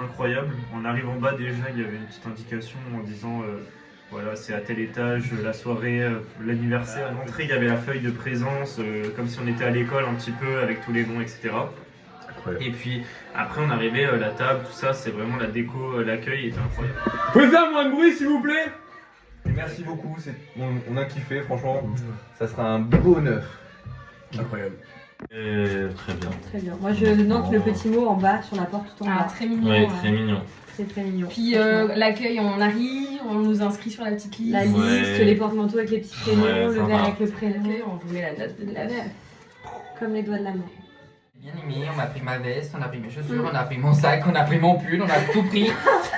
incroyable. On arrive en bas déjà, il y avait une petite indication en disant voilà, c'est à tel étage, la soirée, l'anniversaire. À l'entrée, il y avait la feuille de présence, comme si on était à l'école un petit peu avec tous les noms, etc. Et puis après, on arrivait, la table, tout ça, c'est vraiment la déco, l'accueil était incroyable. Vous pouvez faire moins de bruit s'il vous plaît? Et merci beaucoup, on a kiffé, franchement. Ça sera un beau neuf. Incroyable. Très bien. Très bien. Moi je note le petit mot en bas sur la porte tout en bas. Très mignon. Ouais, très mignon. C'est très mignon. Puis l'accueil, on arrive, on nous inscrit sur la petite liste. La liste, les porte-manteaux avec les petits prénoms, le verre avec le prénom. On vous met la note de la verre. Comme les doigts de la main. Bien aimé, on m'a pris ma veste, on a pris mes chaussures, on a pris mon sac, on a pris mon pull, on a tout pris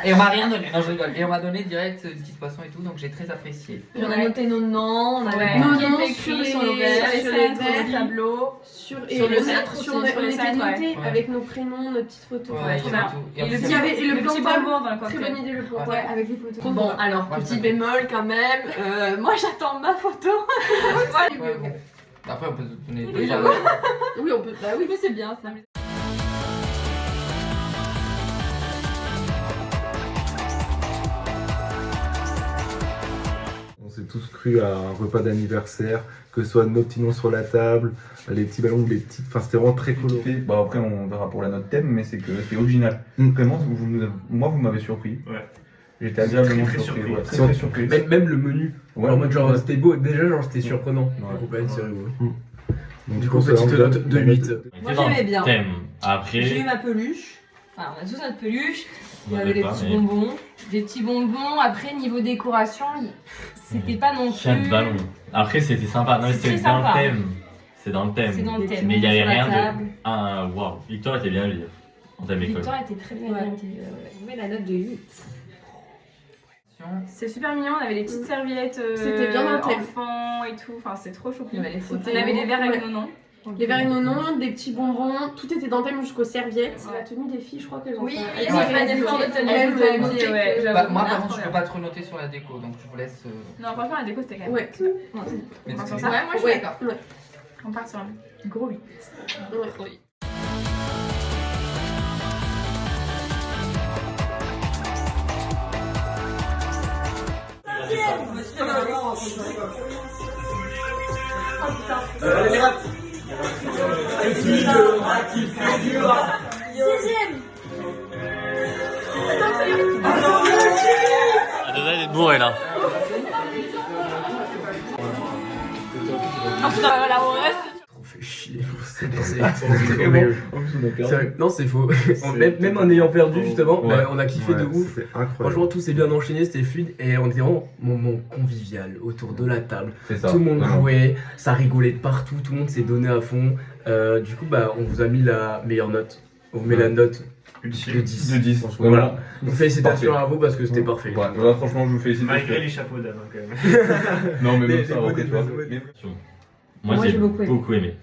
et on m'a rien donné. Non, je rigole. Et on m'a donné direct du petit poisson et tout, donc j'ai très apprécié. Puis on a noté nos noms, on a nos noms écrits sur les tableaux, sur le centre, on était notés avec nos prénoms, nos petites photos. Ouais, trop bien. et le plan petit table, bonbon dans le très cocktail. bonne idée le plan. Ouais, avec les photos. Bon, alors petit bémol quand même. Moi j'attends ma photo. Ouais, bon. Après, on peut donner Oui, déjà. oui, on peut. Bah oui, mais c'est bien ça. On s'est tous cru à un repas d'anniversaire, que ce soit nos petits noms sur la table, les petits ballons, les petites. Enfin, c'était vraiment très coloré. Bah après on verra pour la note thème, mais c'est que c'est original. Vraiment, moi vous m'avez surpris. Ouais. J'étais agréablement Très surpris. surpris. Ouais, très surpris. Même le menu. Ouais, en mode genre c'était beau, déjà genre c'était surprenant. Ouais. Donc ouais, c'est rigolo. Donc, Du coup, petite note de 8. Moi j'aimais bien. Thème. Après. J'ai eu ma peluche. Enfin, on a tous notre peluche. Il y avait les petits bonbons. Des petits bonbons. Après, niveau décoration, c'était pas non plus. Chaque ballon. Après, c'était sympa. Non, mais C'est c'est dans sympa. le thème. C'est dans le thème. C'est dans le thème. Mais il n'y avait Sur la rien de. table. Ah, waouh. Victoire était bien liée. En thème école. Victoire était très bien Ouais. orientée. On met la note de 8. C'est super mignon, on avait les petites serviettes. C'était bien dans le thème. Enfants et tout. Enfin, c'est trop choupi. Il y avait les photos. On avait des verres avec nos noms. Les verres et nos noms, des petits bonbons, tout était dans le thème jusqu'aux serviettes. Ouais. La tenue des filles, je crois qu'elles ont Oui, fait. elles ont fait un effort de tenue. Elles Elles m'ont ont noté. ouais, j'avoue. Bah, moi par Ah, contre, trop je peux bien. pas trop noter sur la déco, donc je vous laisse. Non, franchement, la déco c'était quand même. Ouais. Mais Enfin, c'est- ça, moi je suis Ouais. d'accord. Ouais. On part sur un gros 8. Ouais. Elle est bourrée là. On fait chier. C'est horrible. En plus on a perdu. C'est vrai. Non, c'est faux. Même en ayant perdu, justement, Ouais. bah, on a kiffé de ouf. C'était incroyable. Franchement, tout s'est bien enchaîné, c'était fluide et on était vraiment moment convivial autour de la table. C'est ça. Tout le monde Non, non. jouait, ça rigolait de partout, tout le monde s'est donné à fond. Du coup, bah, on vous a mis la meilleure note. On vous met la note de 10. De 10. Voilà. Voilà. Donc félicitations Parfait. à vous parce que c'était parfait. Ouais, voilà, franchement, je vous félicite. Malgré les chapeaux d'âme, hein, quand même. Non, mais Les- même ça, les ok, bonnes tu vois. bonnes. Mais- Moi, Moi, j'ai j'ai beaucoup beaucoup aimé. aimé.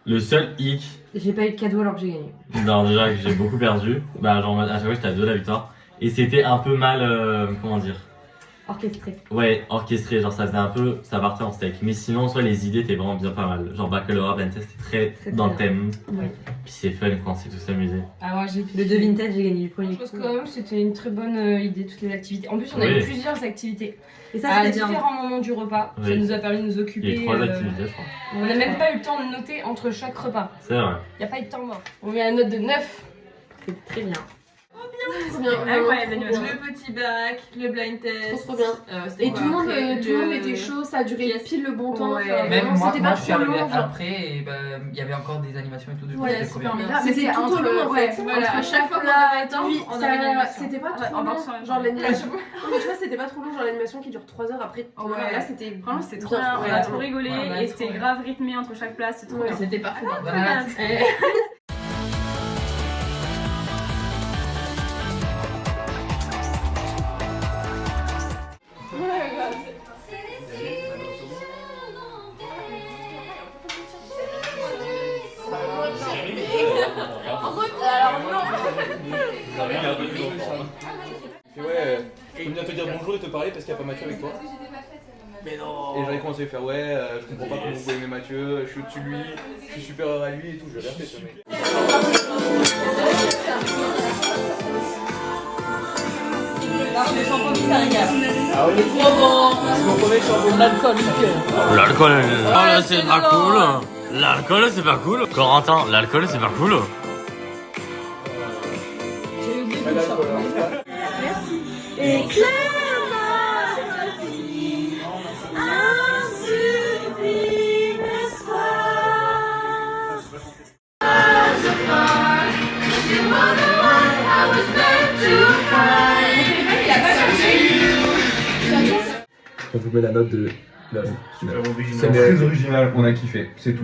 Le seul hic, J'ai pas eu de cadeau alors que j'ai gagné. non, déjà que j'ai beaucoup perdu, bah genre à chaque fois j'étais à 2 de la victoire. Et c'était un peu mal, comment dire, Orchestré. ouais, orchestré, genre ça faisait un peu, ça partait en steak. Mais sinon, soit les idées étaient vraiment bien pas mal. Genre Baccalauréat, Ben Test, c'était très C'était dans le bien. thème. Ouais. Puis c'est fun quand on s'est tous amusés. Ah, moi j'ai Le 2 vintage, j'ai gagné du premier Je pense coup. quand même que c'était une très bonne idée, toutes les activités. En plus, on a Oui. eu plusieurs activités Et ça, à c'était bien. différents moments du repas. Ça Oui. nous a permis de nous Il y a occuper. eu 3 activités, je crois. On n'a même pas eu le temps de noter entre chaque repas. C'est vrai. Il n'y a pas eu de temps mort. On met la note de 9. C'était très bien. Trop bien. Incroyable, Vraiment, l'animation. trop bien. Le petit bac, le blind test. Trop bien. C'était Et quoi tout le monde, après tout le monde était chaud, ça a duré pile le bon temps. Ouais. Enfin, Même vraiment, moi, c'était moi pas je suis trop arrivé long. genre. après et bah, il y avait encore des animations et tout. Du coup, Ouais, c'était super trop bien. bien. Mais c'était tout au long en ouais, fait. voilà, à Entre chaque fois qu'on plat, avait un temps, puis on ça- avait une animation. C'était pas Ouais, trop en long, dansant, genre ouais. l'animation. Non mais tu vois, c'était pas trop long, genre l'animation qui dure 3 heures après. Ouais. Là c'était Vraiment, c'était trop bien. On Ouais, a trop trop rigolé Ouais, on a et trop c'était bien. grave rythmé entre chaque place. C'était trop Ouais, bien. c'était parfait. Voilà. Et ouais, je viens te dire bonjour et te parler parce qu'il n'y a pas Mathieu avec toi. Mais non. Et j'avais commencé à faire ouais, je comprends pas comment vous pouvez aimer Mathieu, je suis au-dessus de lui, je suis supérieur à lui et tout, je l'avais fait ce mec. Le champomis, ça régale. Ah oui. Vous comprenez le champomis? L'alcool, L'alcool, c'est pas cool. L'alcool, c'est pas cool. Corentin, l'alcool, c'est pas cool. J'ai eu deux champomis. Et On vous met la note de 9. Super original. C'est très original, on a kiffé, c'est tout.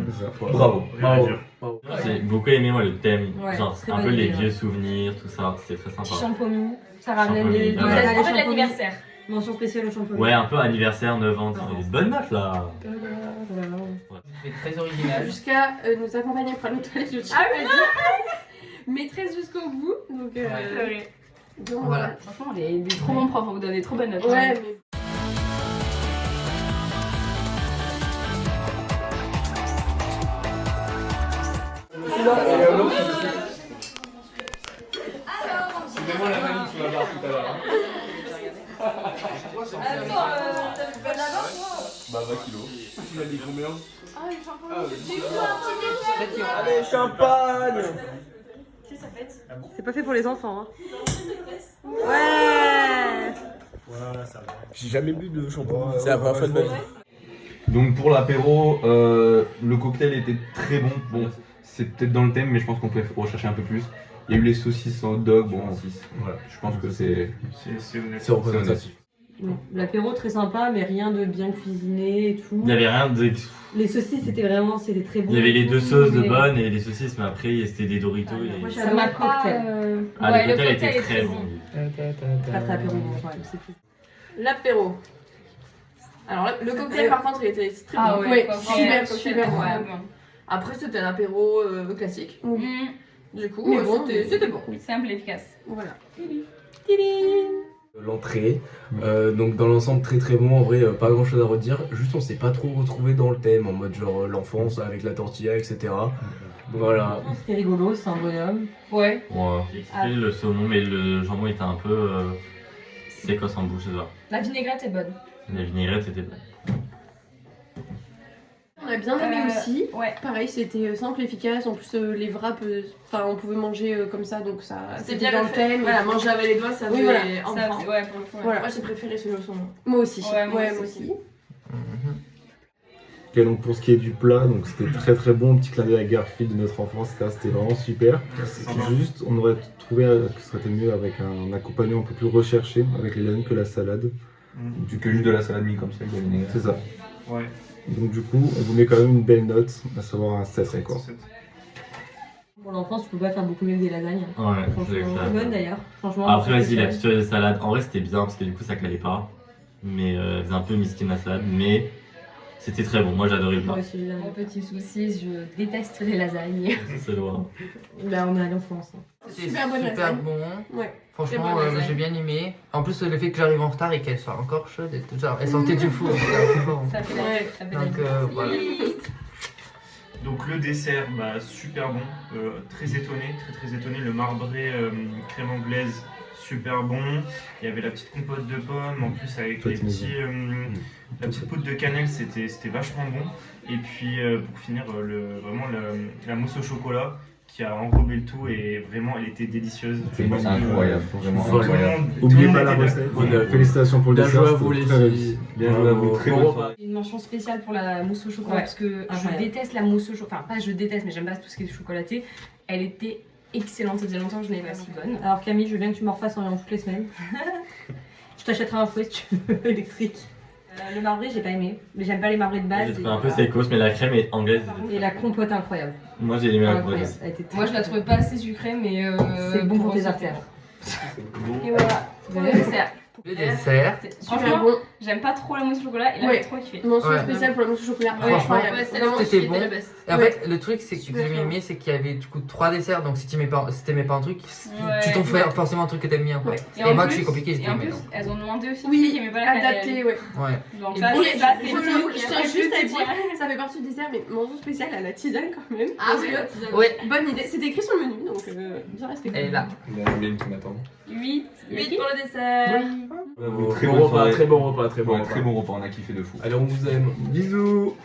Bravo. Rien à dire. J'ai beaucoup aimé moi le thème, Ouais, genre très un peu bonne les idée, vieux souvenirs, tout ça, c'était très Petit sympa. champomis. Ça ramène Champomis, les. ouais. En fait, l'anniversaire. mention spéciale au championnat. Ouais, un peu anniversaire, 9 ans, des bonnes notes là. C'est très original. Jusqu'à nous accompagner pour aller aux toilettes, je tiens Ah à dire. Maîtresse jusqu'au bout. Donc, donc Voilà. Franchement, des trop bons profs, vous donnez trop bonnes notes. Ouais, mais Excusez-moi la famille sur la barre tout à l'heure. Bah 20 kilos. Tu l'as dit combien? Allez, champagne! c'est pas fait pour les enfants. Hein. Ouais. Voilà, ça va. J'ai jamais bu de champagne. C'est la première fois de ma vie. Donc pour l'apéro, le cocktail était très bon. Bon, c'est peut-être dans le thème, mais je pense qu'on peut rechercher un peu plus. Il y a eu les saucisses en hot dog, bon, voilà. Je pense que c'est honnête. C'est représentatif. Bon, l'apéro très sympa, mais rien de bien cuisiné et tout. Il n'y avait rien de. Les saucisses, c'était très bon. Il y avait les deux sauces de Mais- bonnes et les saucisses, mais après c'était des Doritos. Ah, et... moi, Ça j'adore m'a le pas. cocktail. Ah, Ouais, le cocktail était est très bon. Pas très apéro, bon, quand même, c'est tout. L'apéro. Alors, le cocktail, par contre, il était très Ah bon. ouais, Ouais, cocktail, super bon. ouais, bon. Après, c'était un apéro classique. Du coup, Mais bon, c'était bon. Simple et efficace. Voilà. L'entrée, donc dans l'ensemble très bon, en vrai pas grand chose à redire, juste on s'est pas trop retrouvé dans le thème, en mode genre l'enfance avec la tortilla, etc. Voilà. C'était rigolo, c'est un bonhomme. Ouais. Ouais, j'ai kiffé le saumon, mais le jambon était un peu sécosse en bouche, ça. La vinaigrette est bonne. La vinaigrette c'était bon. On a bien aimé aussi. Ouais. Pareil, c'était simple, efficace. En plus, les wraps, on pouvait manger comme ça, donc ça. C'était C'était bien dans le fait. thème. Voilà, manger avec les doigts, ça Oui, faisait voilà. enfant. Ouais, pour le coup. Ouais. Voilà, moi j'ai préféré celui au saumon. Moi aussi. Ouais, moi moi aussi. aussi. Ok, donc pour ce qui est du plat, donc c'était très bon, petit clin d'œil à Garfield de notre enfance, c'était vraiment super. C'est sympa. Juste, on aurait trouvé que ce serait mieux avec un accompagnement un peu plus recherché, avec les lasagnes que la salade. que juste de la salade mise comme ça avec la vinaigrette. C'est ça. Ouais. Donc du coup, on vous met quand même une belle note, à savoir un 7 encore. Pour l'enfance, tu peux pas faire beaucoup mieux que des lasagnes. Ouais, Franchement, c'est c'est bonne d'ailleurs. Franchement. Après, vas-y, spécial. la petite de salade. En vrai, c'était bien parce que du coup, ça calait pas. Mais elle faisait un peu miskin la salade. Mais c'était très bon. Moi, j'adorais le plat. Moi aussi, j'ai Mon petit souci, je déteste les lasagnes. C'est loin. Bah, on est allé en France. Hein. C'était Super bonne super lasagne. bon. Ouais. Franchement, Très bonne lasagne. j'ai bien aimé. En plus, le fait que j'arrive en retard et qu'elle soit encore chaude, et tout, genre, elle sortait du four. c'était bon. Ça fait Ouais. ça fait Donc voilà. Donc le dessert, bah, super bon, très étonné, très étonné. Le marbré crème anglaise, super bon. Il y avait la petite compote de pommes, en plus avec les Faites maison. petits, la petite poudre de cannelle, c'était vachement bon. Et puis pour finir, vraiment la mousse au chocolat qui a enrobé le tout et vraiment elle était délicieuse. C'est Je pense que, incroyable, vraiment tout le incroyable. monde- tout le Oubliez monde pas la était recette. d'accord. Félicitations pour le Bien dessert. joué à vous c'était les très réussi. filles. Bien joué à vous, très Bon bonne repas. soirée. Une mention spéciale pour la mousse au chocolat Ouais. parce que je Incroyable. déteste la mousse au chocolat. Enfin, pas je déteste, mais j'aime pas tout ce qui est chocolaté. Elle était excellente. Ça faisait longtemps que je n'avais pas si bonne. Alors Camille, je veux bien que tu me refasses en rien toutes les semaines. Je t'achèterai un fouet si tu veux, électrique. Le marbré, j'ai pas aimé. Mais j'aime pas les marbrés de base. J'ai et trouvé un peu voilà. sécosse, mais la crème est anglaise. Et la compote incroyable. Moi, j'ai aimé la Incroyable. compote. Elle était très Moi, je la trouvais pas assez sucrée, mais C'est bon pour tes ressentir. artères. Et voilà. Pour le dessert. Le dessert. Super Franchement, bon. j'aime pas trop la mousse au chocolat et là Ouais. j'ai trop kiffé. Mention Ouais. spéciale pour la mousse au chocolat. Franchement, Incroyable. Ouais, c'était bon. la best. Et en Ouais. fait, le truc, c'est que Super j'ai bon. aimé, c'est qu'il y avait du coup 3 desserts. Donc si t'aimais pas un truc, Ouais. tu t'en ferais forcément un truc que t'aimes bien. Quoi. Ouais. Et, en moi, plus- que je suis compliqué, j'ai Et en aimé. plus, elles ont demandé aussi Oui, qui aimait pas la adapté, cannelle. ouais. Ouais. Donc Et ça, bon, c'est ça, c'est Je tiens juste à dire, ça fait partie du dessert, mais mention spéciale à la tisane quand même. Ah Parce oui, que- la tisane. Ouais. Bonne idée, c'était écrit sur le menu, donc bien respecté. Elle est là. Il y a une qui m'attend. 8 8 pour le dessert. Très Bon bonne repas, soirée. très bon repas, très bon Ouais, repas. très bon repas, on a kiffé de fou. Allez, on vous aime. Bisous.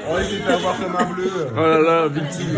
Oh, il s'est fait avoir comme un bleu. Oh là là, victime.